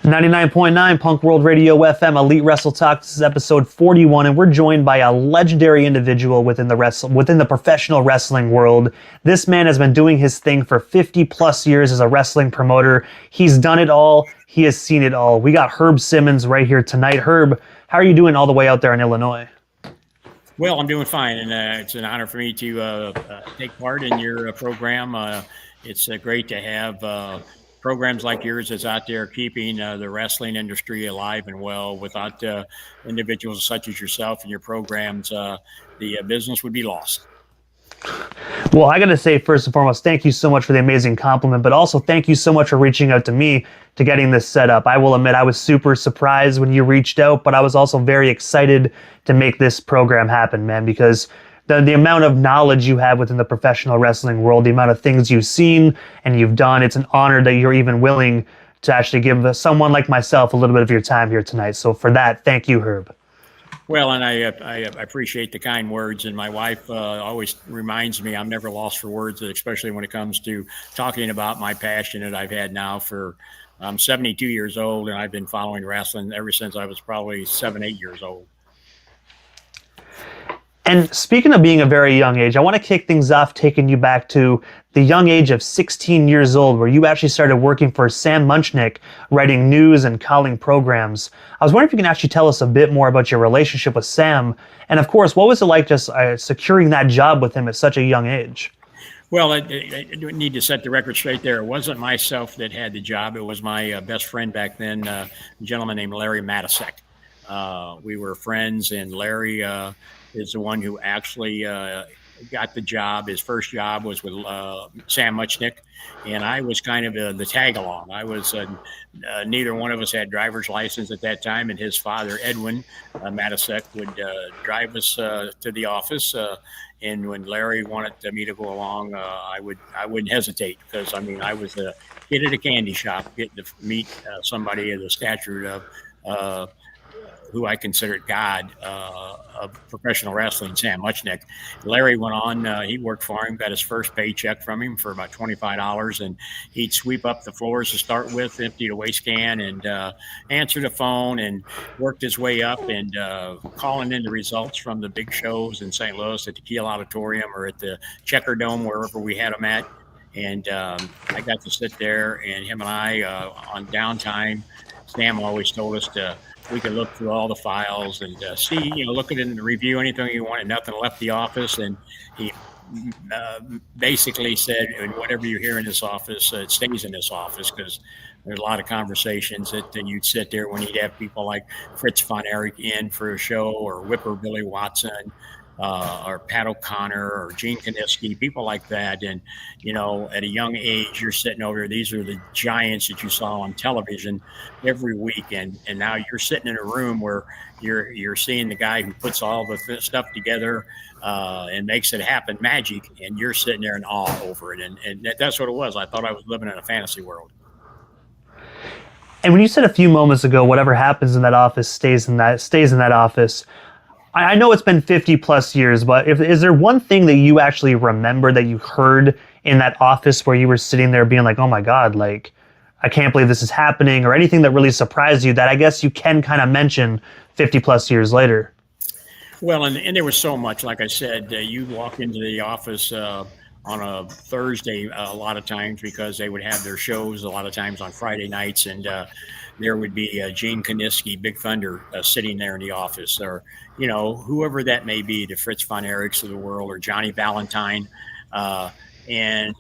99.9 Punk World Radio FM, Elite Wrestle Talk. This is episode 41, and we're joined by a legendary individual within the professional wrestling world. This man has been doing his thing for 50 plus years as a wrestling promoter. He's done it all. He has seen it all. We got Herb Simmons right here tonight. Herb, how are you doing all the way out there in Illinois? Well, I'm doing fine, and it's an honor for me to take part in your program. It's great to have programs like yours that's out there keeping the wrestling industry alive and well. Without individuals such as yourself and your programs, the business would be lost. Well, I got to say, first and foremost, thank you so much for the amazing compliment, but also thank you so much for reaching out to me to getting this set up. I will admit I was super surprised when you reached out, but I was also very excited to make this program happen, man, because the amount of knowledge you have within the professional wrestling world, the amount of things you've seen and you've done, it's an honor that you're even willing to actually give someone like myself a little bit of your time here tonight. So for that, thank you, Herb. Well, and I appreciate the kind words, and my wife always reminds me I'm never lost for words, especially when it comes to talking about my passion that I've had now I'm 72 years old, and I've been following wrestling ever since I was probably 7, 8 years old. And speaking of being a very young age, I want to kick things off taking you back to the young age of 16 years old, where you actually started working for Sam Munchnick, writing news and calling programs. I was wondering if you can actually tell us a bit more about your relationship with Sam. And of course, what was it like just securing that job with him at such a young age? Well, I need to set the record straight there. It wasn't myself that had the job. It was my best friend back then, a gentleman named Larry Matasek. We were friends, and Larry is the one who actually got the job. His first job was with Sam Munchnick, and I was kind of the tag-along. I was neither one of us had driver's license at that time, and his father, Edwin Matasek, would drive us to the office. And when Larry wanted me to go along, I wouldn't hesitate, because I was a kid at a candy shop getting to meet somebody of the stature of who I considered God of professional wrestling, Sam Munchnick. Larry went on, he worked for him, got his first paycheck from him for about $25, and he'd sweep up the floors to start with, empty the waste can, and answer the phone, and worked his way up, and calling in the results from the big shows in St. Louis at the Kiel Auditorium or at the Checker Dome, wherever we had them at. And I got to sit there, and him and I, on downtime, Sam always told us we could look through all the files and see, look at it and review anything you wanted. Nothing left the office. And he basically said, whatever you hear in this office, it stays in this office, because there's a lot of conversations that you'd sit there when you'd have people like Fritz von Erich in for a show, or Whipper Billy Watson, or Pat O'Connor, or Gene Kaniski, people like that. And, at a young age, you're sitting over there. These are the giants that you saw on television every week. And now you're sitting in a room where you're seeing the guy who puts all the stuff together and makes it happen, magic. And you're sitting there in awe over it. And that's what it was. I thought I was living in a fantasy world. And when you said a few moments ago, whatever happens in that office stays in that office, I know it's been 50 plus years, but is there one thing that you actually remember that you heard in that office where you were sitting there being like, oh my God, like, I can't believe this is happening, or anything that really surprised you that I guess you can kind of mention 50 plus years later? Well, and there was so much. Like I said, you walk into the office on a Thursday a lot of times, because they would have their shows a lot of times on Friday nights, and there would be Gene Kaniski, Big Thunder, sitting there in the office, or whoever that may be, the Fritz von Erichs of the world, or Johnny Valentine, and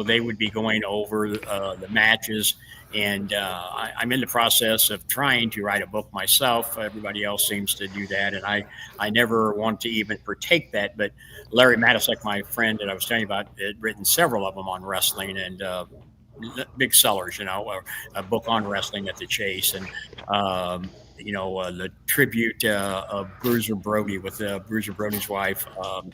they would be going over the matches. And I'm in the process of trying to write a book myself. Everybody else seems to do that, and I never want to even partake that. But Larry Matasek, my friend that I was telling you about, had written several of them on wrestling, and big sellers, a book on wrestling at the Chase, and the tribute of Bruiser Brody with Bruiser Brody's wife,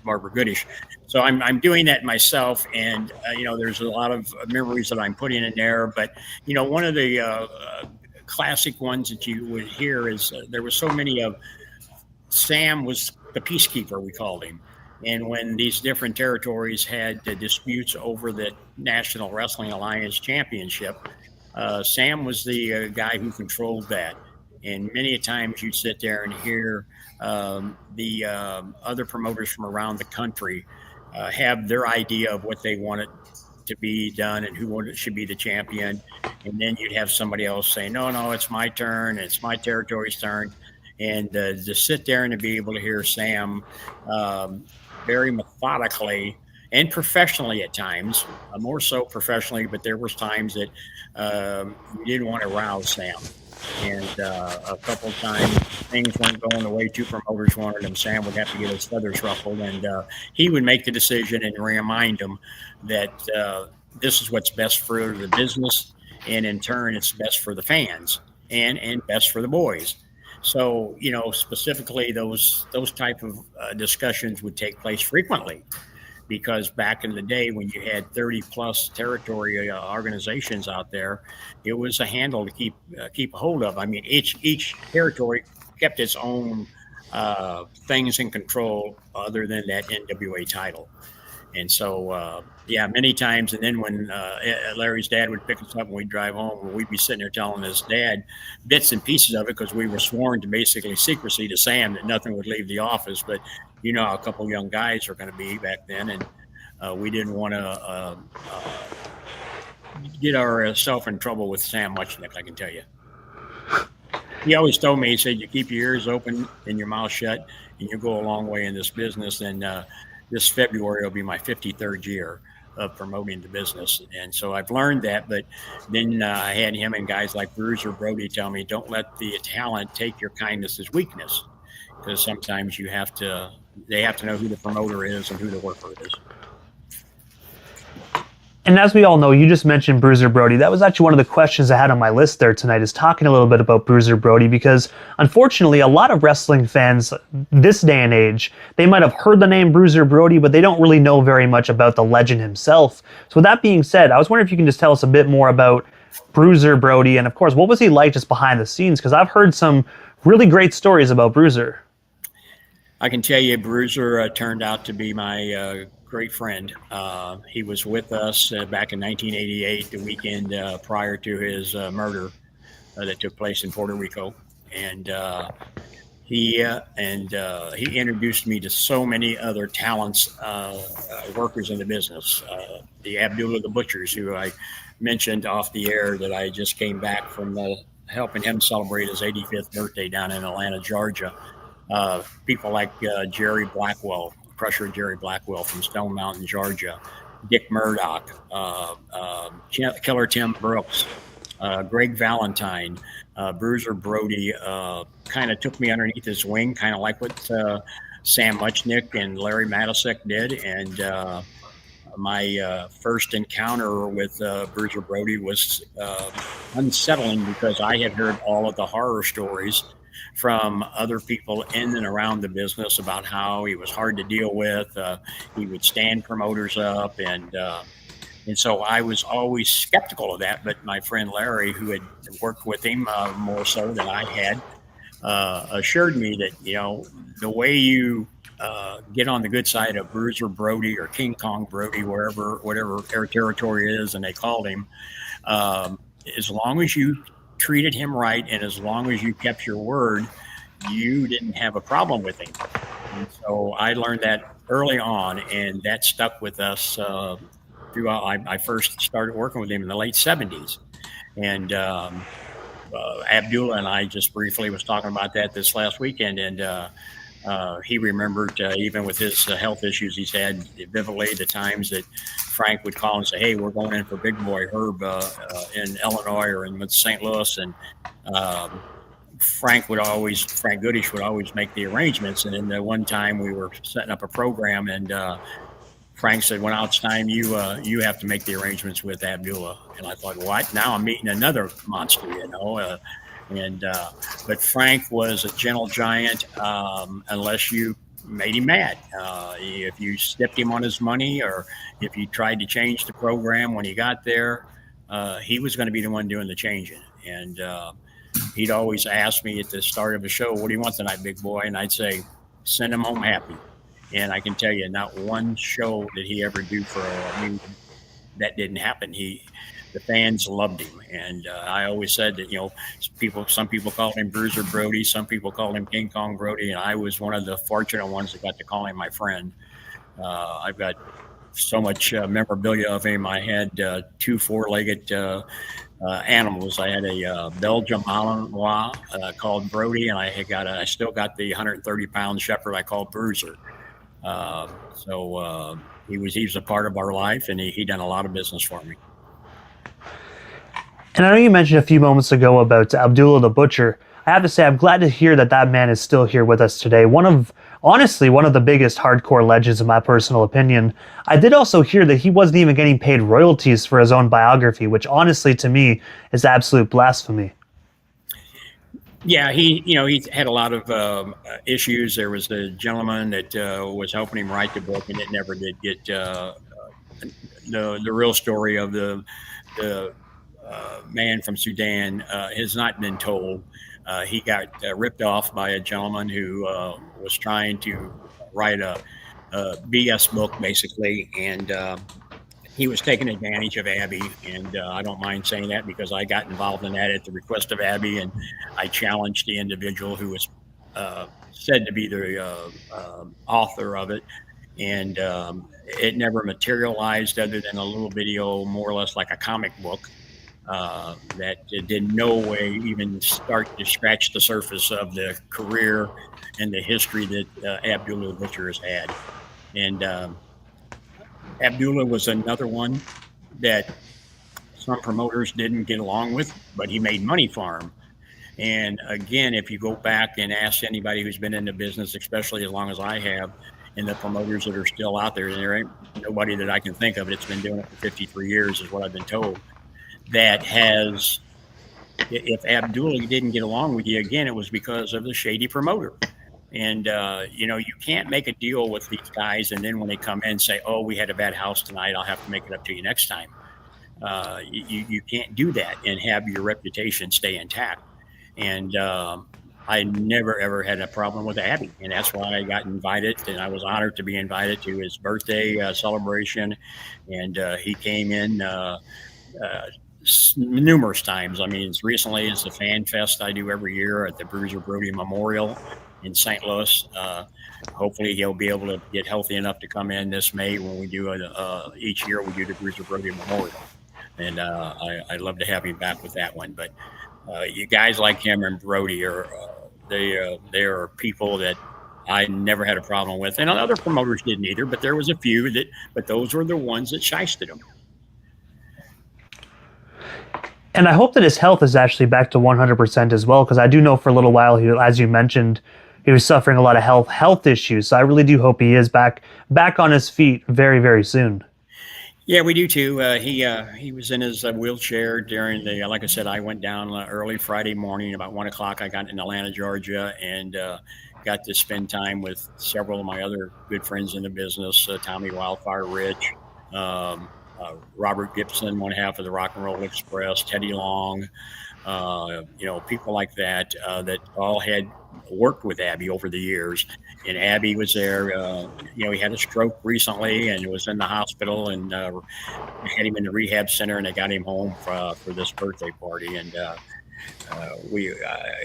Barbara Goodish. So I'm doing that myself, and there's a lot of memories that I'm putting in there. But one of the classic ones that you would hear is there were so many of Sam was the peacekeeper, we called him. And when these different territories had disputes over the National Wrestling Alliance Championship, Sam was the guy who controlled that. And many a times you'd sit there and hear the other promoters from around the country have their idea of what they wanted to be done and who should be the champion. And then you'd have somebody else say, no, no, it's my turn. It's my territory's turn. And to sit there and to be able to hear Sam very methodically and professionally at times, more so professionally, but there was times that we didn't want to rouse Sam. And a couple of times things weren't going the way two promoters wanted him. Sam would have to get his feathers ruffled, and he would make the decision and remind them that this is what's best for the business, and in turn, it's best for the fans and best for the boys. So, specifically, those type of discussions would take place frequently. Because back in the day when you had 30 plus territory organizations out there, it was a handle to keep a hold of. I mean, each territory kept its own things in control other than that NWA title. And so, many times. And then when Larry's dad would pick us up and we'd drive home, we'd be sitting there telling his dad bits and pieces of it because we were sworn to basically secrecy to Sam that nothing would leave the office. But you know how a couple of young guys are going to be back then, and we didn't want to get ourselves in trouble with Sam Muchnick, I can tell you. He always told me, he said, you keep your ears open and your mouth shut, and you'll go a long way in this business. And this February will be my 53rd year of promoting the business. And so I've learned that, but then I had him and guys like Bruiser Brody tell me, don't let the talent take your kindness as weakness, because sometimes they have to know who the promoter is and who the worker is. And as we all know, you just mentioned Bruiser Brody. That was actually one of the questions I had on my list there tonight, is talking a little bit about Bruiser Brody, because unfortunately, a lot of wrestling fans this day and age, they might have heard the name Bruiser Brody, but they don't really know very much about the legend himself. So with that being said, I was wondering if you can just tell us a bit more about Bruiser Brody, and of course, what was he like just behind the scenes? Because I've heard some really great stories about Bruiser. I can tell you, Bruiser turned out to be my great friend. He was with us back in 1988, the weekend prior to his murder that took place in Puerto Rico, and he introduced me to so many other talents, workers in the business. The Abdullah the Butchers, who I mentioned off the air, that I just came back from helping him celebrate his 85th birthday down in Atlanta, Georgia. People like Jerry Blackwell, Crusher Jerry Blackwell from Stone Mountain, Georgia, Dick Murdoch, Killer Tim Brooks, Greg Valentine, Bruiser Brody kind of took me underneath his wing, kind of like what Sam Muchnick and Larry Matasek did. And my first encounter with Bruiser Brody was unsettling, because I had heard all of the horror stories from other people in and around the business about how he was hard to deal with. He would stand promoters up, and so I was always skeptical of that. But my friend Larry, who had worked with him more so than I had, assured me that, the way you get on the good side of Bruiser Brody or King Kong Brody, whatever their territory is, and they called him, as long as you treated him right, and as long as you kept your word, you didn't have a problem with him. And so I learned that early on, and that stuck with us throughout. I first started working with him in the late 70s, and Abdullah and I just briefly was talking about that this last weekend, and he remembered, even with his health issues he's had, vividly the times that Frank would call and say, hey, we're going in for Big Boy Herb in Illinois or in St. Louis. And Frank Goodish would always make the arrangements. And then one time we were setting up a program, and Frank said, well, now it's time you have to make the arrangements with Abdullah. And I thought, what? Now I'm meeting another monster, but Frank was a gentle giant, unless you made him mad. If you stepped him on his money, or if you tried to change the program when he got there, he was going to be the one doing the changing. And he'd always ask me at the start of a show, what do you want tonight, big boy? And I'd say, send him home happy. And I can tell you, not one show did he ever do for me that didn't happen. the fans loved him. And I always said that, some people called him Bruiser Brody, some people called him King Kong Brody, and I was one of the fortunate ones that got to call him my friend. I've got so much memorabilia of him. I had 2 four-legged animals. I had a Belgian Malinois called Brody, and I still got the 130-pound shepherd I called Bruiser. He was a part of our life, and he done a lot of business for me. And I know you mentioned a few moments ago about Abdullah the Butcher. I have to say, I'm glad to hear that that man is still here with us today. Honestly, one of the biggest hardcore legends in my personal opinion. I did also hear that he wasn't even getting paid royalties for his own biography, which honestly to me is absolute blasphemy. Yeah, he had a lot of issues. There was the gentleman that was helping him write the book, and it never did get the real story of the man from Sudan has not been told. He got ripped off by a gentleman who was trying to write a BS book, basically, and he was taking advantage of Abby. And I don't mind saying that because I got involved in that at the request of Abby, and I challenged the individual who was said to be the author of it. And it never materialized other than a little video, more or less like a comic book. That did in no way even start to scratch the surface of the career and the history that Abdullah Butcher has had. And Abdullah was another one that some promoters didn't get along with, but he made money for him. And again, if you go back and ask anybody who's been in the business, especially as long as I have, and the promoters that are still out there, and there ain't nobody that I can think of that's been doing it for 53 years is what I've been told. That has, if Abdullah didn't get along with you, again, it was because of the shady promoter. And, you can't make a deal with these guys and then when they come in say, oh, we had a bad house tonight, I'll have to make it up to you next time. You can't do that and have your reputation stay intact. And I never, ever had a problem with Abby. And that's why I got invited, and I was honored to be invited to his birthday celebration. And he came in numerous times. I mean, as recently as the Fan Fest I do every year at the Bruiser Brody Memorial in St. Louis. Hopefully he'll be able to get healthy enough to come in this May when we do each year we do the Bruiser Brody Memorial. And I'd love to have him back with that one. But you guys like him and Brody they are people that I never had a problem with. And other promoters didn't either, but there was a few but those were the ones that shysted them. And I hope that his health is actually back to 100% as well, because I do know for a little while, as you mentioned, he was suffering a lot of health issues. So I really do hope he is back on his feet very, very soon. Yeah, we do too. He was in his wheelchair during like I said, I went down early Friday morning, about 1 o'clock. I got in Atlanta, Georgia, and got to spend time with several of my other good friends in the business, Tommy Wildfire Rich, Robert Gibson, one half of the Rock and Roll Express, Teddy Long, people like that that all had worked with Abby over the years. And Abby was there. He had a stroke recently and was in the hospital, and had him in the rehab center, and they got him home for this birthday party. And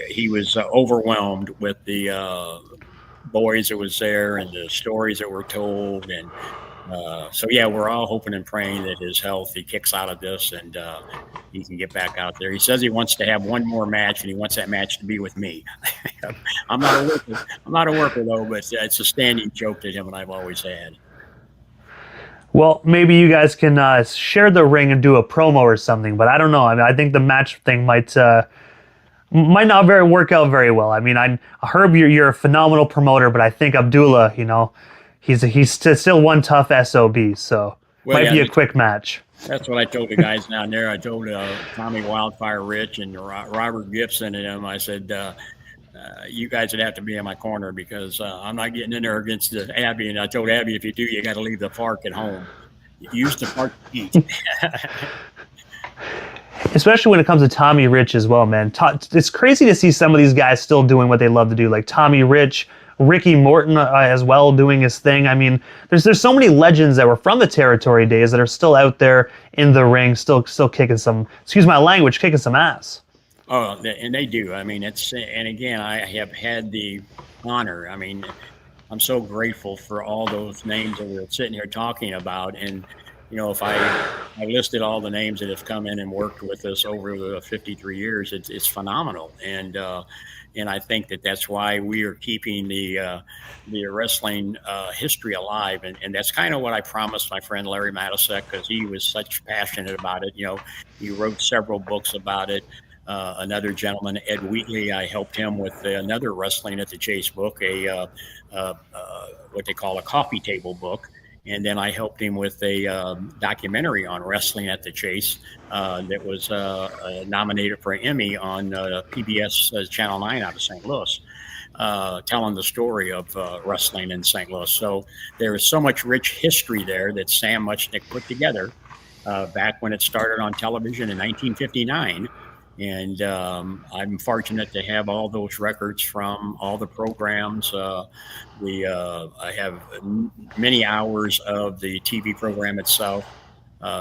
he was overwhelmed with the boys that was there and the stories that were told. And we're all hoping and praying that his health, he kicks out of this and he can get back out there. He says he wants to have one more match, and he wants that match to be with me. I'm not a worker though, but it's a standing joke to him, and I've always had. Well, maybe you guys can share the ring and do a promo or something, but I don't know. I mean, I think the match thing might not work out very well. I mean, Herb, you're a phenomenal promoter, but I think Abdullah, he's still one tough SOB, so might be a quick match. That's what I told the guys down there. I told Tommy Wildfire Rich and Robert Gibson and them, I said, you guys would have to be in my corner because I'm not getting in there against Abby. And I told Abby, if you do, you got to leave the park at home. Use the park to eat. Especially when it comes to Tommy Rich as well, man. It's crazy to see some of these guys still doing what they love to do, like Tommy Rich, Ricky Morton as well doing his thing. I mean, there's so many legends that were from the territory days that are still out there in the ring, still kicking some, excuse my language, kicking some ass. Oh, and they do. I mean, and again, I have had the honor. I mean, I'm so grateful for all those names that we're sitting here talking about. And, if I listed all the names that have come in and worked with us over the 53 years, it's phenomenal. And I think that's why we are keeping the wrestling history alive. And that's kind of what I promised my friend Larry Matasek, because he was such passionate about it. He wrote several books about it. Another gentleman, Ed Wheatley, I helped him with another Wrestling at the Chase book, what they call a coffee table book. And then I helped him with a documentary on Wrestling at the Chase that was nominated for an Emmy on PBS Channel 9 out of St. Louis, telling the story of wrestling in St. Louis. So there is so much rich history there that Sam Muchnick put together back when it started on television in 1959. And I'm fortunate to have all those records from all the programs. I have many hours of the TV program itself.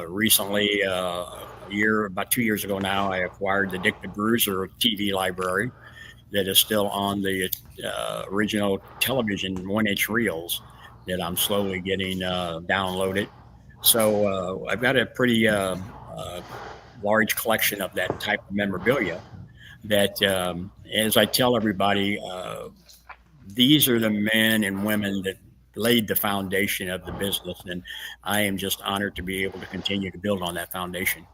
Recently, about 2 years ago now, I acquired the Dick the Bruiser TV library that is still on the original television 1-inch reels that I'm slowly getting downloaded. So I've got a pretty large collection of that type of memorabilia that, as I tell everybody, these are the men and women that laid the foundation of the business. And I am just honored to be able to continue to build on that foundation.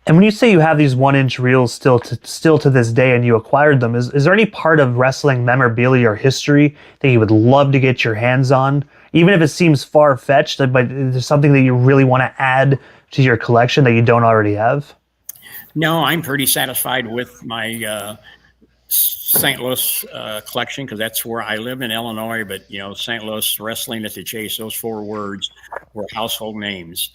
And when you say you have these 1-inch reels still to this day and you acquired them, is there any part of wrestling memorabilia or history that you would love to get your hands on? Even if it seems far-fetched, but there's something that you really want to add to your collection that you don't already have? No, I'm pretty satisfied with my St. Louis collection, because that's where I live in Illinois. But St. Louis, Wrestling at the Chase, those 4 words were household names.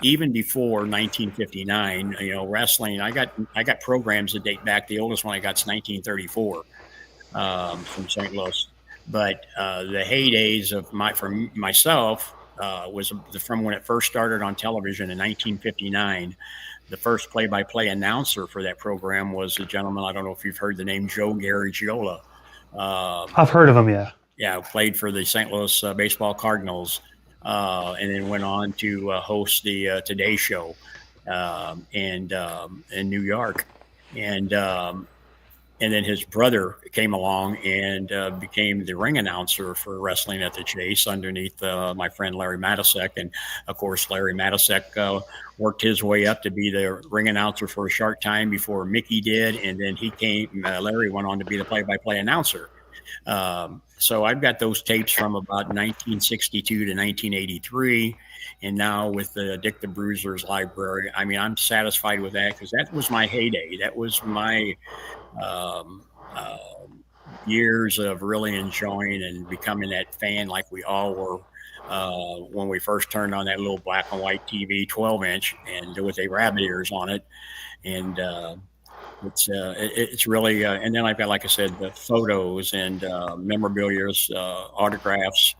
Even before 1959, wrestling. I got programs that date back. The oldest one I got is 1934 from St. Louis. But the heydays of for myself was from when it first started on television in 1959. The first play-by-play announcer for that program was a gentleman, I don't know if you've heard the name, Joe Garagiola. I've heard of him, yeah. Yeah, played for the St. Louis baseball Cardinals, and then went on to host the Today Show in New York. And then his brother came along and became the ring announcer for Wrestling at the Chase underneath my friend Larry Matasek. And, of course, Larry Matasek worked his way up to be the ring announcer for a short time before Mickey did. And then Larry went on to be the play-by-play announcer. So I've got those tapes from about 1962 to 1983. And now with the Dick the Bruiser's library, I mean, I'm satisfied with that, because that was my heyday. That was my years of really enjoying and becoming that fan like we all were when we first turned on that little black and white TV 12-inch and with a rabbit ears on it. And it's really and then I've got, like I said, the photos and memorabilia, autographs,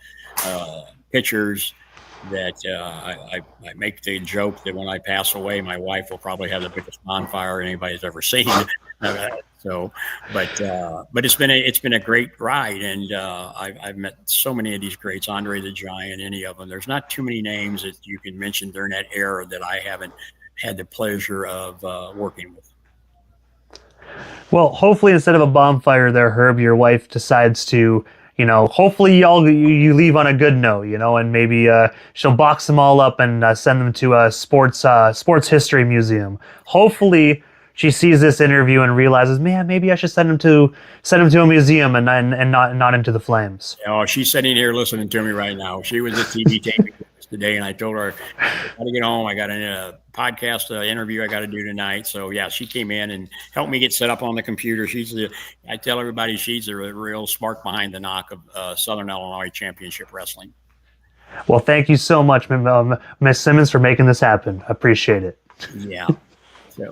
pictures that I make the joke that when I pass away, my wife will probably have the biggest bonfire anybody's ever seen. But it's been a great ride, and I've met so many of these greats, Andre the Giant, any of them. There's not too many names that you can mention during that era that I haven't had the pleasure of working with. Well, hopefully instead of a bonfire there, Herb, your wife decides to, hopefully you leave on a good note, and maybe she'll box them all up and send them to a sports history museum. Hopefully she sees this interview and realizes, man, maybe I should send him to a museum and not into the flames. Oh, she's sitting here listening to me right now. She was at TV taping today, and I told her, I got to get home. I got a podcast interview I got to do tonight. So yeah, she came in and helped me get set up on the computer. I tell everybody she's a real spark behind the knock of Southern Illinois Championship Wrestling. Well, thank you so much, Miss Simmons, for making this happen. I appreciate it. Yeah. So.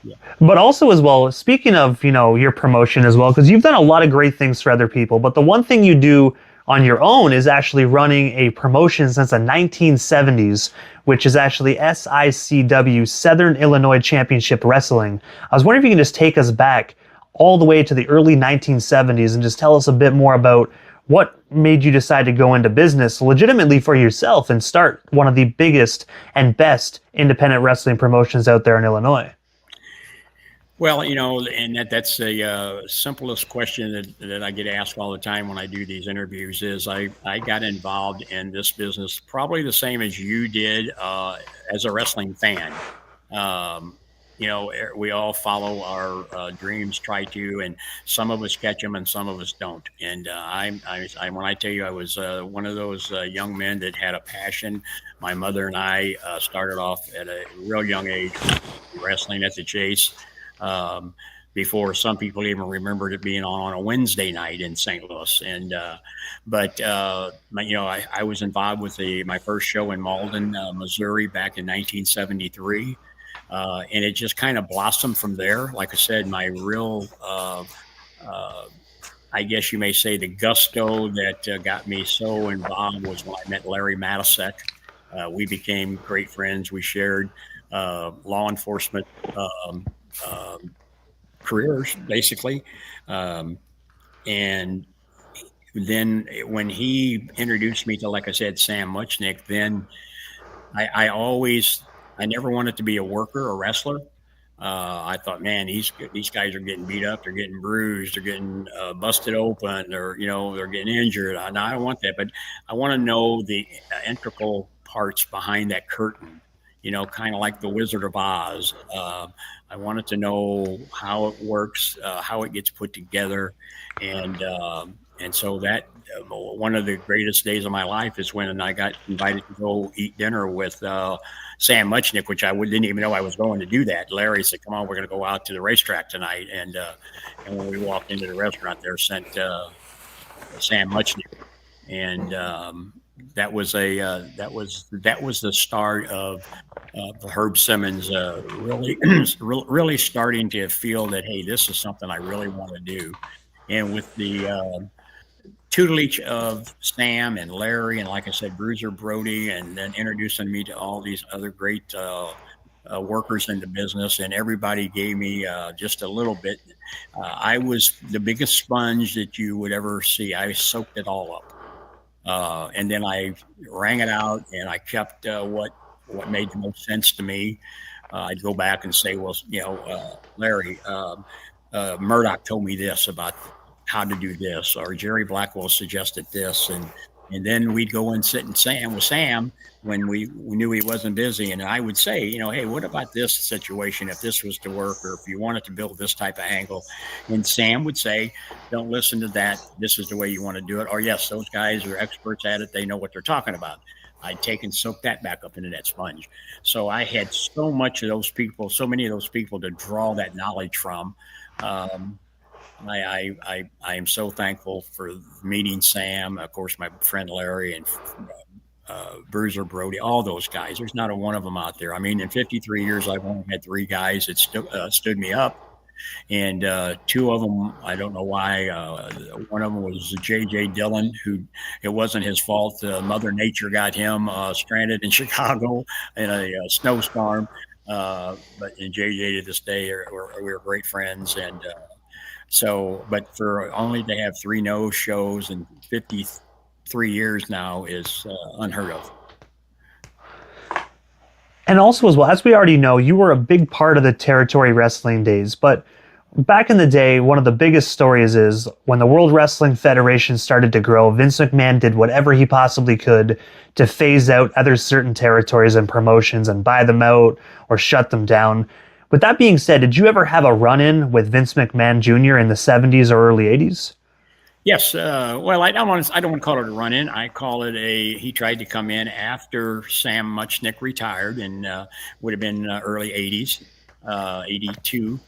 Yeah. But also as well, speaking of, your promotion as well, because you've done a lot of great things for other people, but the one thing you do on your own is actually running a promotion since the 1970s, which is actually SICW, Southern Illinois Championship Wrestling. I was wondering if you can just take us back all the way to the early 1970s and just tell us a bit more about what made you decide to go into business legitimately for yourself and start one of the biggest and best independent wrestling promotions out there in Illinois. Well, and that's the simplest question that I get asked all the time when I do these interviews is I got involved in this business probably the same as you did as a wrestling fan. We all follow our dreams, try to, and some of us catch them and some of us don't. And when I tell you I was one of those young men that had a passion, my mother and I started off at a real young age wrestling at the Chase. Before some people even remembered it being on a Wednesday night in St. Louis. And, I was involved with my first show in Malden, Missouri back in 1973. And it just kind of blossomed from there. Like I said, my real, I guess you may say the gusto that got me so involved was when I met Larry Matasek. We became great friends. We shared law enforcement careers, basically. And then when he introduced me to, like I said, Sam Muchnick, then I never wanted to be a worker, a wrestler. I thought, man, these guys are getting beat up, they're getting bruised, they're getting busted open, or they're getting injured. I don't want that, but I want to know the integral parts behind that curtain. Kind of like the Wizard of Oz. I wanted to know how it works, how it gets put together, and so that one of the greatest days of my life is when I got invited to go eat dinner with Sam Muchnick, which I didn't even know I was going to do that. Larry said, "Come on, we're going to go out to the racetrack tonight," and when we walked into the restaurant, there sent Sam Muchnick, and that was the start of Herb Simmons really starting to feel that, hey, this is something I really want to do. And with the tutelage of Sam and Larry, and like I said, Bruiser Brody, and then introducing me to all these other great workers in the business, and everybody gave me just a little bit. I was the biggest sponge that you would ever see. I soaked it all up. And then I rang it out, and I kept what made the most sense to me. I'd go back and say, well, Larry, Murdoch told me this about how to do this, or Jerry Blackwell suggested this, and then we'd go and sit and with Sam when we knew he wasn't busy, and I would say, hey, what about this situation if this was to work, or if you wanted to build this type of angle? And Sam would say, don't listen to that. This is the way you want to do it. Or yes, those guys are experts at it. They know what they're talking about. I'd take and soak that back up into that sponge. So I had so many of those people to draw that knowledge from. I am so thankful for meeting Sam, of course, my friend Larry, and Bruiser Brody, all those guys. There's not a one of them out there. I mean, in 53 years, I've only had 3 guys that stood me up. And 2 of them, I don't know why. One of them was J.J. Dillon, who it wasn't his fault. Mother Nature got him stranded in Chicago in a snowstorm. But J.J. to this day, we were great friends. And but for only to have 3 no shows in 53 years now is unheard of. And also as well, as we already know, you were a big part of the territory wrestling days, but back in the day, one of the biggest stories is when the World Wrestling Federation started to grow, Vince McMahon did whatever he possibly could to phase out other certain territories and promotions and buy them out or shut them down. With that being said, did you ever have a run-in with Vince McMahon Jr. in the 70s or early 80s? Yes. Well, I don't want to call it a run-in. I call it he tried to come in after Sam Muchnick retired, and would have been early 80s, 82,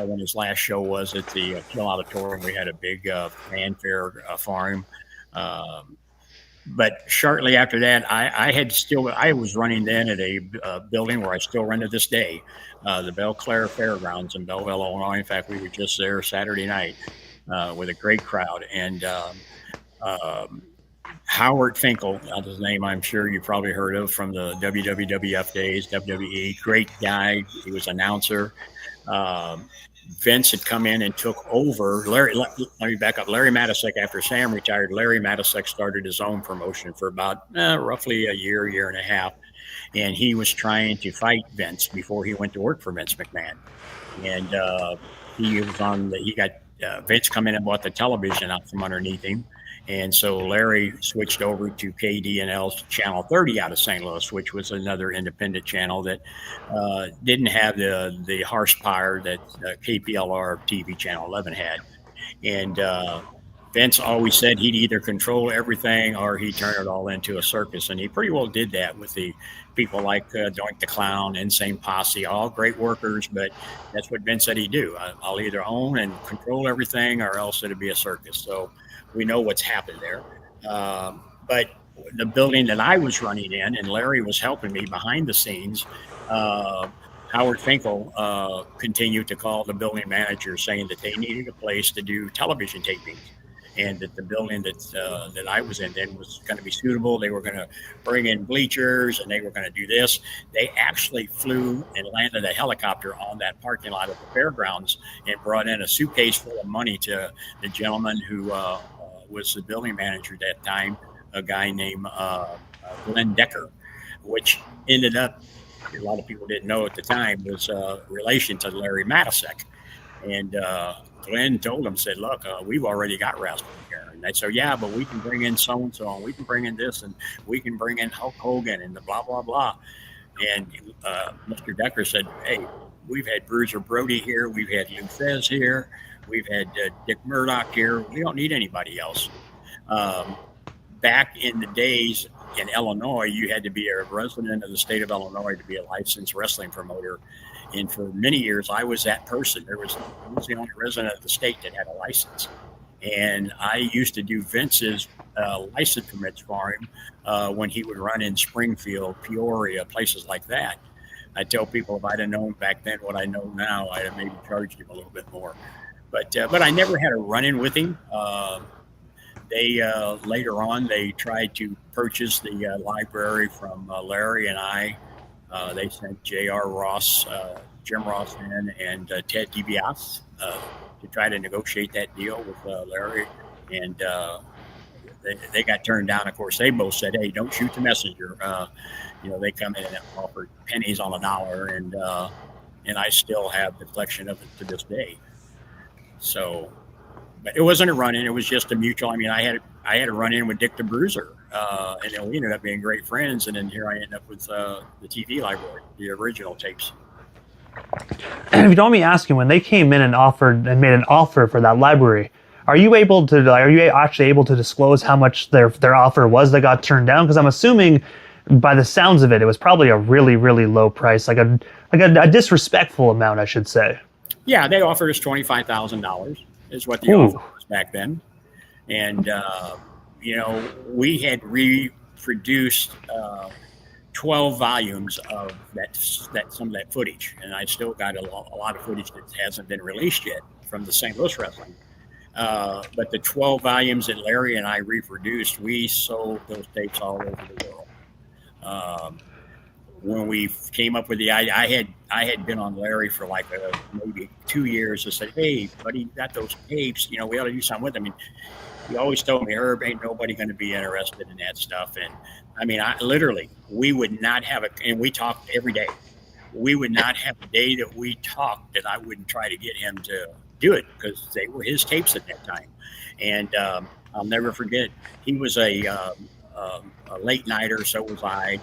when his last show was at the Kill Auditorium. We had a big fanfare for him. But shortly after that, I was running then at a building where I still run to this day, the Belle Claire Fairgrounds in Belleville, Illinois. In fact, we were just there Saturday night with a great crowd. And um, Howard Finkel, that's his name, I'm sure you probably heard of from the WWF days, WWE. Great guy. He was announcer. Um, Vince had come in and took over. Let me back up. Larry Matasek, after Sam retired, Larry Matasek started his own promotion for about roughly a year and a half. And he was trying to fight Vince before he went to work for Vince McMahon. And he got Vince come in and bought the television out from underneath him. And so Larry switched over to KD&L's Channel 30 out of St. Louis, which was another independent channel that didn't have the horsepower that KPLR TV Channel 11 had. And Vince always said he'd either control everything or he'd turn it all into a circus. And he pretty well did that with the people like Doink the Clown, Insane Posse, all great workers. But that's what Vince said he'd do. I'll either own and control everything or else it'd be a circus. So we know what's happened there. But the building that I was running in, and Larry was helping me behind the scenes, Howard Finkel continued to call the building manager saying that they needed a place to do television tapings, and that the building that I was in then was going to be suitable. They were going to bring in bleachers, and they were going to do this. They actually flew and landed a helicopter on that parking lot of the fairgrounds and brought in a suitcase full of money to the gentleman who was the building manager at that time, a guy named Glenn Decker, which ended up, a lot of people didn't know at the time, was relation to Larry Matasek. And Glenn told him, said, look, we've already got wrestling here. And they said, yeah, but we can bring in so-and-so, and we can bring in this, and we can bring in Hulk Hogan, and the blah, blah, blah. And Mr. Decker said, hey, we've had Bruiser Brody here. We've had Lou Fez here. We've had Dick Murdoch here. We don't need anybody else. Back in the days in Illinois, you had to be a resident of the state of Illinois to be a licensed wrestling promoter. And for many years, I was that person. I was the only resident of the state that had a license. And I used to do Vince's license permits for him when he would run in Springfield, Peoria, places like that. I tell people if I'd have known back then what I know now, I'd have maybe charged him a little bit more. But I never had a run-in with him. They later on, they tried to purchase the library from Larry and I. They sent J.R. Ross, Jim Ross in, and Ted DiBiase to try to negotiate that deal with Larry. And they got turned down. Of course, they both said, hey, don't shoot the messenger. They come in and offered pennies on a dollar, and I still have the collection of it to this day. So, but it wasn't a run-in. It was just a mutual. I mean, I had a run-in with Dick the Bruiser, and then we ended up being great friends. And then here I end up with the TV library, the original tapes. And if you don't mind me asking, when they came in and made an offer for that library, are you actually able to disclose how much their offer was that got turned down? Because I'm assuming, by the sounds of it, it was probably a really, really low price, like a disrespectful amount, I should say. Yeah, they offered us $25,000 is what the offer was back then. And, we had reproduced 12 volumes of some of that footage. And I still got a lot of footage that hasn't been released yet from the St. Louis Wrestling. But the 12 volumes that Larry and I reproduced, we sold those tapes all over the world. When we came up with the idea, I had been on Larry for like maybe 2 years to say, hey, buddy, you got those tapes, we ought to do something with them. And he always told me, Herb, ain't nobody going to be interested in that stuff. And I mean, we would not have and we talked every day. We would not have a day that we talked that I wouldn't try to get him to do it, because they were his tapes at that time. And I'll never forget, he was a late nighter, so was I.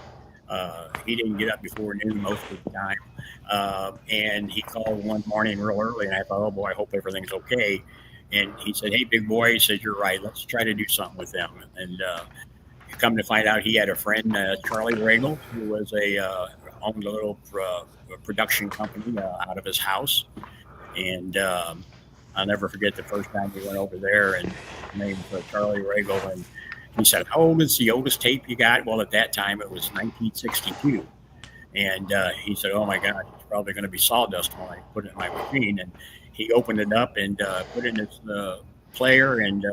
He didn't get up before noon most of the time. And he called one morning real early, and I thought, oh boy, I hope everything's okay. And he said, hey, big boy, he said, you're right. Let's try to do something with them. And come to find out, he had a friend, Charlie Regal, who was owned a little production company out of his house. And I'll never forget the first time we went over there, and named Charlie Regal, and He said, "How old is the oldest tape you got?" Well, at that time, it was 1962. And he said, "Oh my God, it's probably going to be sawdust when I put it in my machine." And he opened it up and put it in his player. And,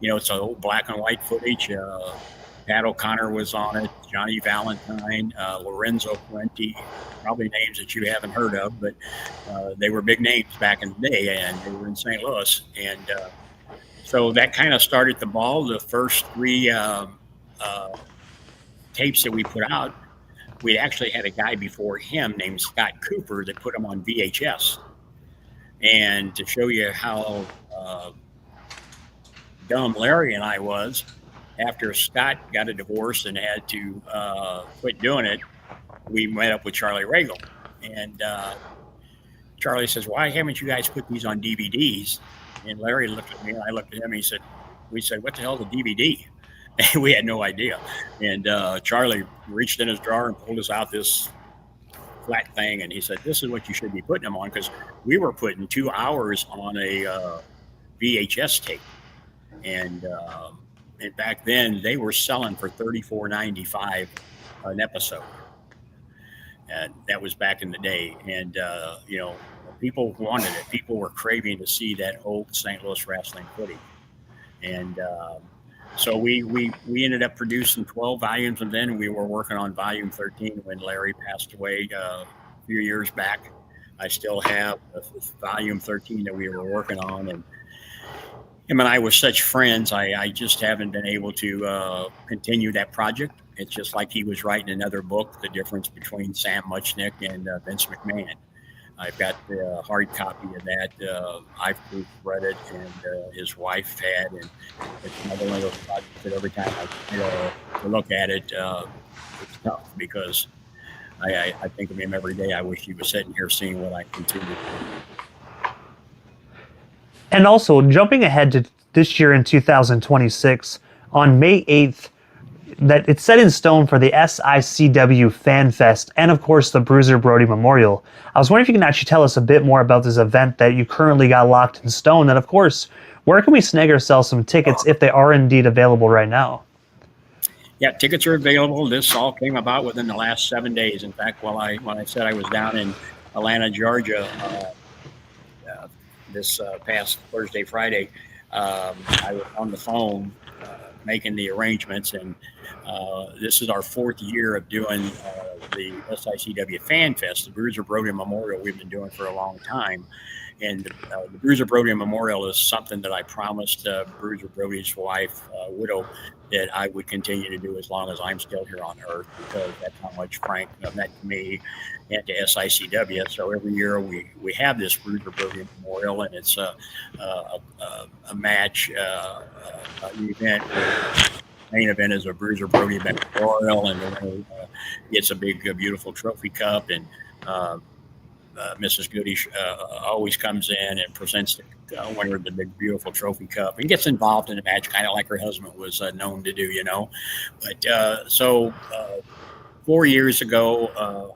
it's an old black and white footage. Pat O'Connor was on it, Johnny Valentine, Lorenzo Parenti, probably names that you haven't heard of, but they were big names back in the day, and they were in St. Louis. And so that kind of started the ball. The first three tapes that we put out, we actually had a guy before him named Scott Cooper that put them on VHS. And to show you how dumb Larry and I was, after Scott got a divorce and had to quit doing it, we met up with Charlie Regal. And Charlie says, "Why haven't you guys put these on DVDs?" And Larry looked at me, and I looked at him, and we said, "What the hell is a DVD?" And we had no idea. And Charlie reached in his drawer and pulled us out this flat thing, and he said, "This is what you should be putting them on," because we were putting 2 hours on a VHS tape. And back then, they were selling for $34.95 an episode. And that was back in the day. And, people wanted it. People were craving to see that old St. Louis wrestling footage. And so we ended up producing 12 volumes, and then we were working on volume 13 when Larry passed away a few years back. I still have volume 13 that we were working on, and him and I were such friends. I just haven't been able to continue that project. It's just like he was writing another book, the difference between Sam Muchnick and Vince McMahon. I've got the hard copy of that. I've read it, and his wife had, and it's another one of those projects that every time I look at it, it's tough because I think of him every day. I wish he was sitting here seeing what I continue. And also, jumping ahead to this year in 2026, on May 8th, that it's set in stone for the SICW Fan Fest and, of course, the Bruiser Brody Memorial. I was wondering if you can actually tell us a bit more about this event that you currently got locked in stone, and, of course, where can we snag ourselves some tickets if they are indeed available right now? Yeah, tickets are available. This all came about within the last 7 days. In fact, when I said I was down in Atlanta, Georgia, this past Thursday, Friday, I was on the phone making the arrangements, and this is our 4th year of doing the SICW Fan Fest, the Bruiser Brody Memorial we've been doing for a long time. And the Bruiser Brody Memorial is something that I promised Bruiser Brody's wife, widow, that I would continue to do as long as I'm still here on Earth, because that's how much Frank meant to me and to SICW. So every year we have this Bruiser Brody Memorial, and it's a match, an event. Main event is a Bruiser Brody Memorial, and then gets a big, beautiful trophy cup, and Mrs. Goody always comes in and presents the winner of the big, beautiful trophy cup and gets involved in the match, kind of like her husband was known to do, But so 4 years ago,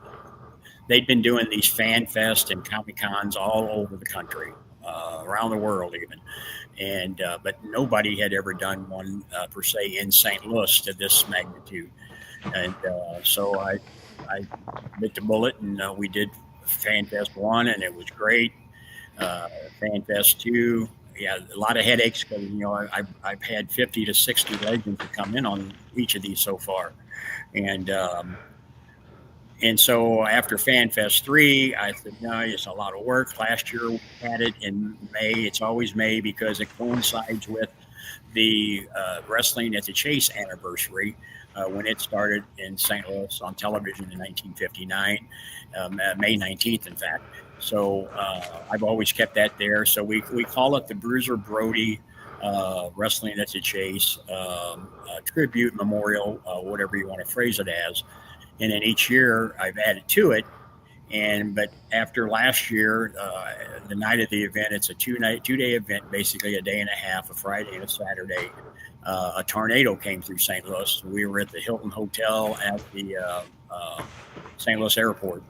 they'd been doing these fan fests and Comic Cons all over the country, around the world even. And but nobody had ever done one per se in St. Louis to this magnitude. And so I bit the bullet, and we did FanFest 1, and it was great. FanFest 2, yeah, a lot of headaches because I've had 50 to 60 legends to come in on each of these so far, and so after FanFest 3, I said, no, it's a lot of work. Last year we had it in May. It's always May because it coincides with the Wrestling at the Chase anniversary, when it started in St. Louis on television in 1959, May 19th, in fact. So I've always kept that there. So we call it the Bruiser Brody Wrestling at the Chase Tribute Memorial, whatever you want to phrase it as. And then each year I've added to it. But after last year, the night of the event, it's a two-day event, basically a day and a half, a Friday and a Saturday. A tornado came through St. Louis. We were at the Hilton Hotel at the St. Louis Airport,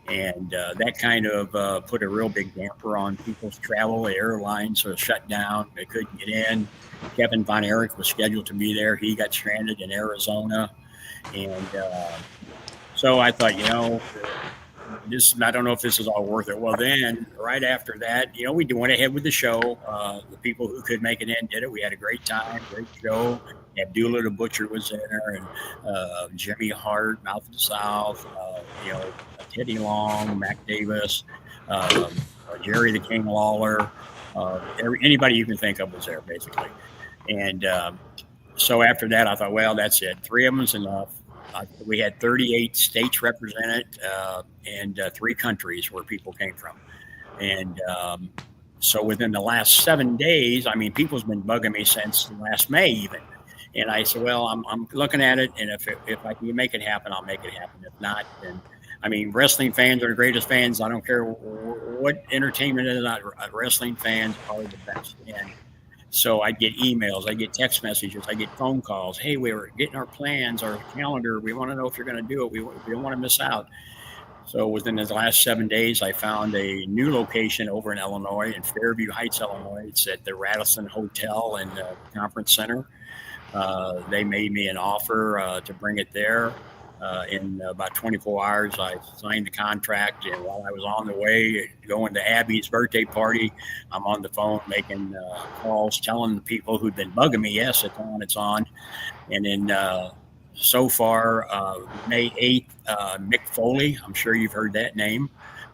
And that kind of put a real big damper on people's travel. The airlines were shut down. They couldn't get in. Kevin Von Erich was scheduled to be there. He got stranded in Arizona. And so I thought, I don't know if this is all worth it. Well, then right after that, we went ahead with the show. The people who could make it in did it. We had a great time, great show. Abdullah the Butcher was there, and Jimmy Hart, Mouth of the South, Teddy Long, Mac Davis, Jerry the King Lawler, anybody you can think of was there basically. And so after that, I thought, well, that's it. 3 of them is enough. We had 38 states represented and 3 countries where people came from. And so within the last 7 days, I mean, people's been bugging me since last May even. And I said, well, I'm looking at it, and if I can make it happen, I'll make it happen. If not, then, I mean, wrestling fans are the greatest fans. I don't care what entertainment it is. Wrestling fans are the best. And so I get emails, I get text messages, I get phone calls. Hey, we're getting our plans, our calendar. We want to know if you're going to do it. We don't want to miss out. So within the last 7 days, I found a new location over in Illinois, in Fairview Heights, Illinois. It's at the Radisson Hotel and Conference Center. They made me an offer to bring it there. In about 24 hours, I signed the contract, and while I was on the way going to Abby's birthday party, I'm on the phone making calls, telling the people who'd been bugging me, yes, it's on. And then so far, May 8th, Mick Foley, I'm sure you've heard that name.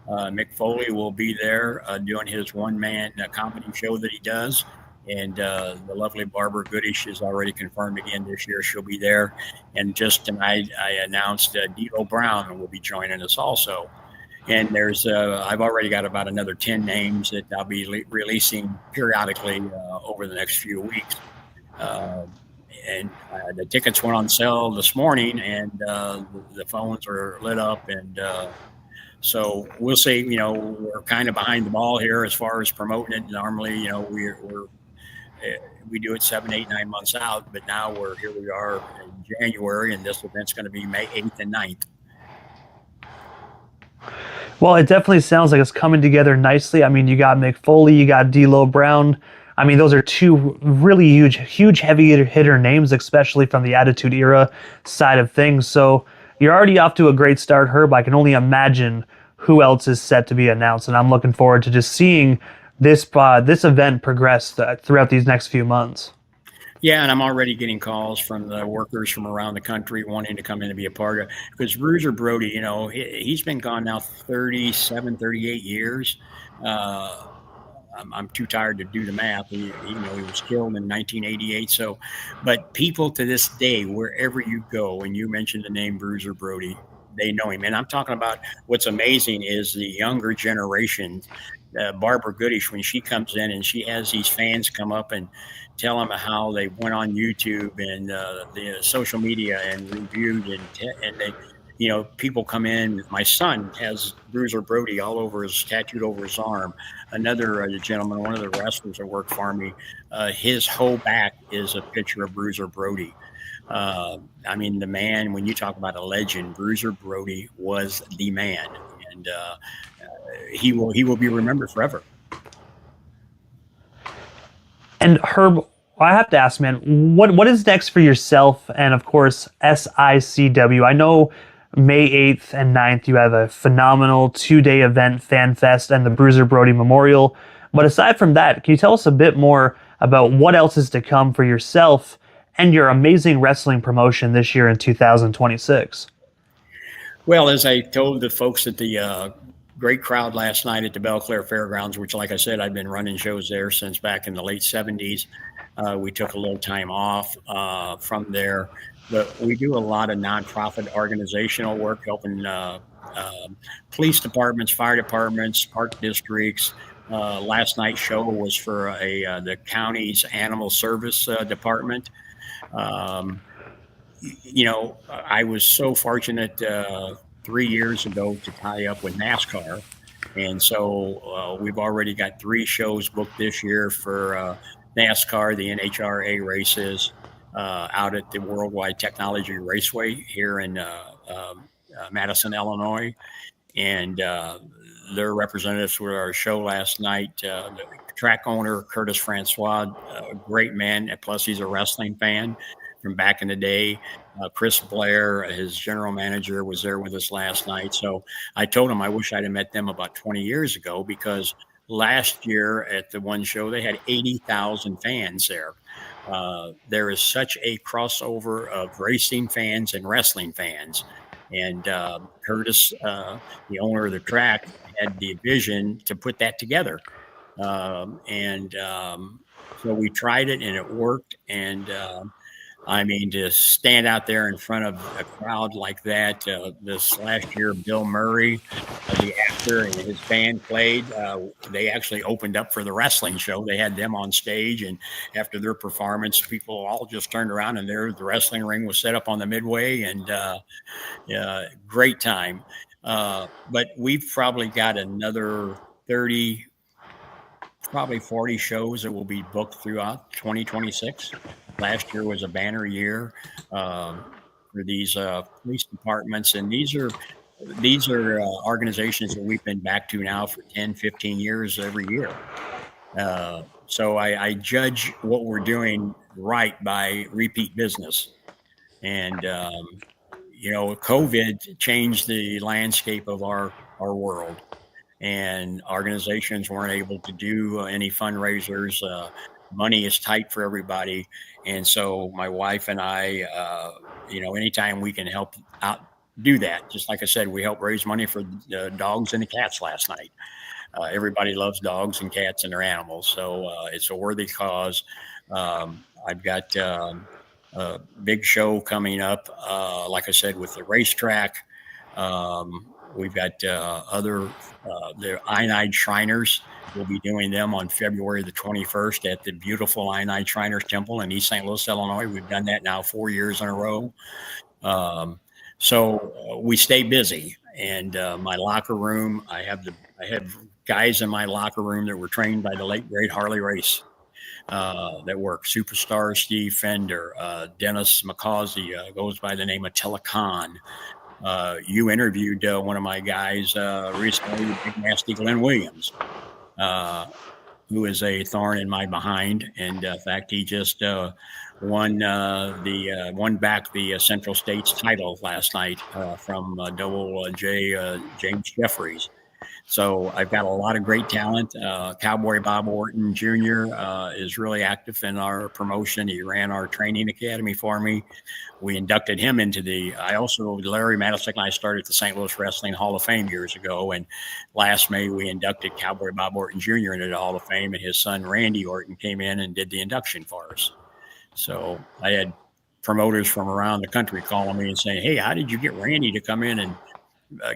Mick Foley will be there doing his one-man comedy show that he does. And the lovely Barbara Goodish is already confirmed again this year. She'll be there. And just tonight, I announced D'Lo Brown will be joining us also. And there's I've already got about another 10 names that I'll be releasing periodically over the next few weeks. And the tickets went on sale this morning, and the phones are lit up. And so we'll see. We're kind of behind the ball here as far as promoting it. Normally, we do it 7, 8, 9 months out, but now here we are in January, and this event's going to be May 8th and 9th. Well, it definitely sounds like it's coming together nicely. I mean, you got Mick Foley, you got D'Lo Brown. I mean, those are 2 really huge heavy hitter names, especially from the Attitude Era side of things. So you're already off to a great start, Herb. I can only imagine who else is set to be announced, and I'm looking forward to just seeing this event progress throughout these next few months. Yeah, and I'm already getting calls from the workers from around the country wanting to come in and be a part of it. Because Bruiser Brody, he's been gone now 37, 38 years. I'm too tired to do the math. He was killed in 1988. So, but people to this day, wherever you go, and you mentioned the name Bruiser Brody, they know him. And I'm talking about what's amazing is the younger generation. Barbara Goodish, when she comes in and she has these fans come up and tell them how they went on YouTube and the social media and reviewed and they, people come in. My son has Bruiser Brody all over tattooed over his arm. Another gentleman, one of the wrestlers that worked for me, his whole back is a picture of Bruiser Brody. I mean, the man, when you talk about a legend, Bruiser Brody was the man. And he will be remembered forever. And Herb, I have to ask, man, what is next for yourself and, of course, SICW? I know May 8th and 9th you have a phenomenal 2-day event, Fan Fest, and the Bruiser Brody Memorial. But aside from that, can you tell us a bit more about what else is to come for yourself and your amazing wrestling promotion this year in 2026? Well, as I told the folks at the great crowd last night at the Belclair Fairgrounds, which, like I said, I've been running shows there since back in the late 70s. We took a little time off from there, but we do a lot of nonprofit organizational work, helping police departments, fire departments, park districts. Last night's show was for the county's animal service department. I was so fortunate 3 years ago to tie up with NASCAR. And so we've already got 3 shows booked this year for NASCAR, the NHRA races out at the Worldwide Technology Raceway here in Madison, Illinois. and their representatives were at our show last night. The track owner, Curtis Francois, a great man, and plus he's a wrestling fan from back in the day. Chris Blair, his general manager, was there with us last night. So I told him I wish I'd have met them about 20 years ago, because last year at the one show, they had 80,000 fans there. There is such a crossover of racing fans and wrestling fans. And Curtis, the owner of the track, had the vision to put that together. So we tried it and it worked. And I mean, to stand out there in front of a crowd like that, this last year, Bill Murray, the actor, and his band played. They actually opened up for the wrestling show. They had them on stage, and after their performance, people all just turned around, and there the wrestling ring was set up on the midway, and great time. But we've probably got another 30, probably 40 shows that will be booked throughout 2026. Last year was a banner year for these police departments, and these are organizations that we've been back to now for 10, 15 years every year. So I judge what we're doing right by repeat business. And COVID changed the landscape of our world, and organizations weren't able to do any fundraisers. Money is tight for everybody. And so my wife and I, anytime we can help out, do that. Just like I said, we helped raise money for the dogs and the cats last night. Everybody loves dogs and cats and their animals. So it's a worthy cause. I've got a big show coming up, like I said, with the racetrack. We've got the Ionide Shriners. We'll be doing them on February the 21st at the beautiful Ionide Shriners Temple in East St. Louis, Illinois. We've done that now 4 years in a row. So we stay busy. And my locker room, I have guys in my locker room that were trained by the late great Harley Race that work. Superstar Steve Fender, Dennis McCausey goes by the name of Telecon. You interviewed one of my guys recently, Big Nasty Glenn Williams, who is a thorn in my behind. And in fact, he just won back the Central States title last night from Double J James Jeffries. So I've got a lot of great talent. Cowboy Bob Orton Jr. Is really active in our promotion. He ran our training academy for me. We inducted him into Larry Mattisek and I started the St. Louis Wrestling Hall of Fame years ago. And last May, we inducted Cowboy Bob Orton Jr. into the Hall of Fame, and his son, Randy Orton, came in and did the induction for us. So I had promoters from around the country calling me and saying, "Hey, how did you get Randy to come in and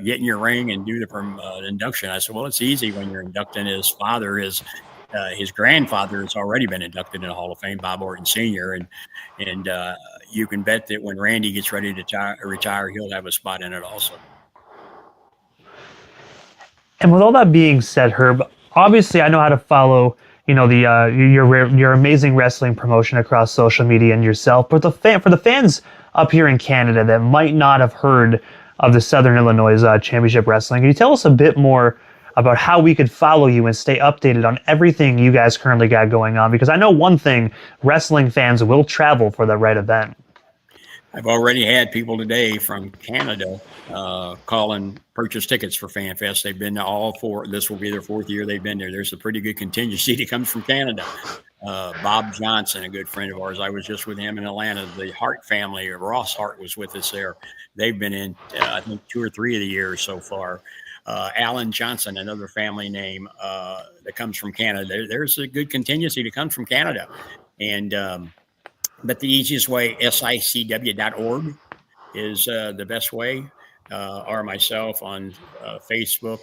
get in your ring and do the induction?" I said, "Well, it's easy when you're inducting his father. His grandfather has already been inducted in the Hall of Fame, Bob Orton Sr. And you can bet that when Randy gets ready to retire, he'll have a spot in it also." And with all that being said, Herb, obviously I know how to follow, your amazing wrestling promotion across social media and yourself. But for the fans up here in Canada that might not have heard of the Southern Illinois Championship Wrestling, can you tell us a bit more about how we could follow you and stay updated on everything you guys currently got going on? Because I know one thing, wrestling fans will travel for the right event. I've already had people today from Canada call and purchase tickets for FanFest. They've been to all four. This will be their fourth year they've been there. There's a pretty good contingency that comes from Canada. Bob Johnson, a good friend of ours, I was just with him in Atlanta. The Hart family, Ross Hart, was with us there. They've been in, I think, 2 or 3 of the years so far. Alan Johnson, another family name that comes from Canada. There's a good contingency that comes from Canada. And but the easiest way, SICW.org, is the best way, or myself on Facebook.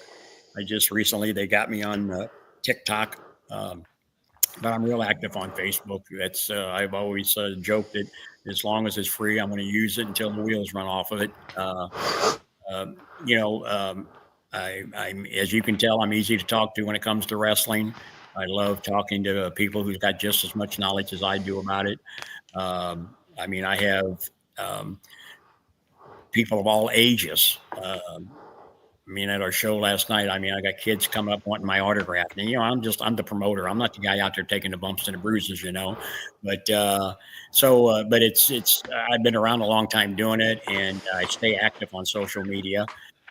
They got me on TikTok, but I'm real active on Facebook. That's I've always joked that as long as it's free, I'm going to use it until the wheels run off of it. I'm as you can tell, I'm easy to talk to when it comes to wrestling. I love talking to people who've got just as much knowledge as I do about it. I have people of all ages at our show last night, I got kids coming up wanting my autograph. And, I'm the promoter. I'm not the guy out there taking the bumps and the bruises, But but it's I've been around a long time doing it, and I stay active on social media.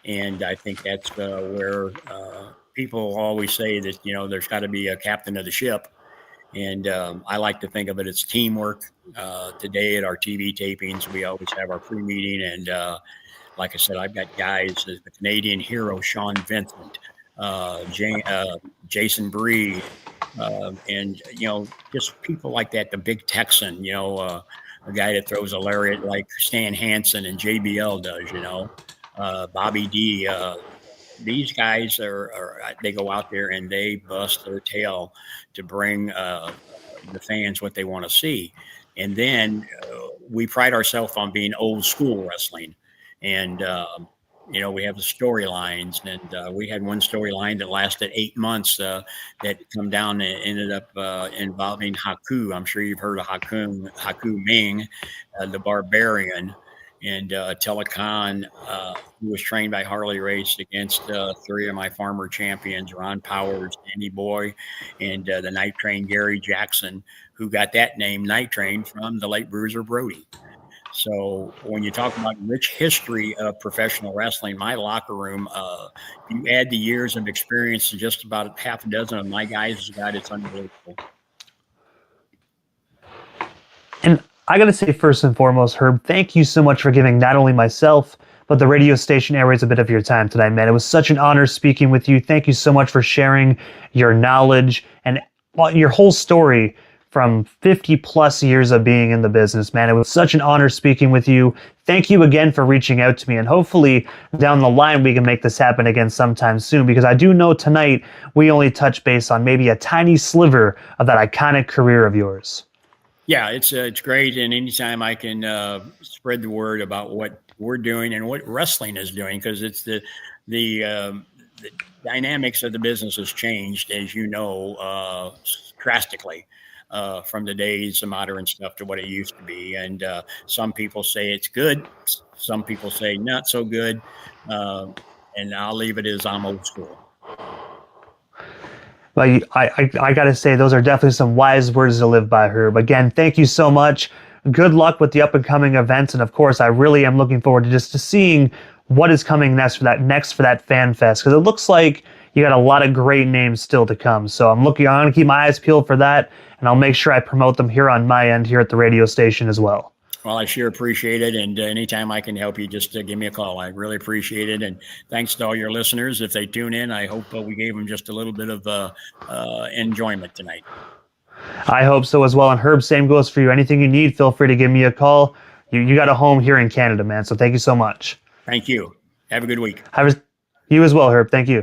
And I think that's where people always say that, there's got to be a captain of the ship. And I like to think of it as teamwork. Today at our TV tapings, we always have our pre-meeting, and like I said, I've got guys, the Canadian hero, Sean Vincent, Jason Breed, and, just people like that, the big Texan, a guy that throws a lariat like Stan Hansen and JBL does, Bobby D. These guys they go out there and they bust their tail to bring the fans what they want to see. And then we pride ourselves on being old school wrestling. And, we have the storylines, and we had one storyline that lasted 8 months that come down and ended up involving Haku. I'm sure you've heard of Haku Ming, the Barbarian, and Telecan, who was trained by Harley Race against 3 of my former champions, Ron Powers, Danny Boy, and the Night Train Gary Jackson, who got that name Night Train from the late Bruiser Brody. So when you talk about rich history of professional wrestling, my locker room, you add the years of experience to just about half a dozen of my guys, it's unbelievable. And I got to say, first and foremost, Herb, thank you so much for giving not only myself, but the radio station Airwaves a bit of your time today, man. It was such an honor speaking with you. Thank you so much for sharing your knowledge and your whole story from 50 plus years of being in the business, man. It was such an honor speaking with you. Thank you again for reaching out to me, and hopefully down the line we can make this happen again sometime soon, because I do know tonight we only touched base on maybe a tiny sliver of that iconic career of yours. Yeah, it's great, and anytime I can spread the word about what we're doing and what wrestling is doing, because it's the dynamics of the business has changed, as you know, drastically. From the days of modern stuff to what it used to be. And some people say it's good. Some people say not so good. And I'll leave it as I'm old school. Well, I got to say, those are definitely some wise words to live by, Herb. Again, thank you so much. Good luck with the up and coming events. And of course, I really am looking forward to seeing what is coming next for that fan fest, because it looks like you got a lot of great names still to come. So I'm going to keep my eyes peeled for that, and I'll make sure I promote them here on my end here at the radio station as well. Well, I sure appreciate it. And anytime I can help you, just give me a call. I really appreciate it. And thanks to all your listeners. If they tune in, I hope we gave them just a little bit of enjoyment tonight. I hope so as well. And Herb, same goes for you. Anything you need, feel free to give me a call. You got a home here in Canada, man. So thank you so much. Thank you. Have a good week. You as well, Herb. Thank you.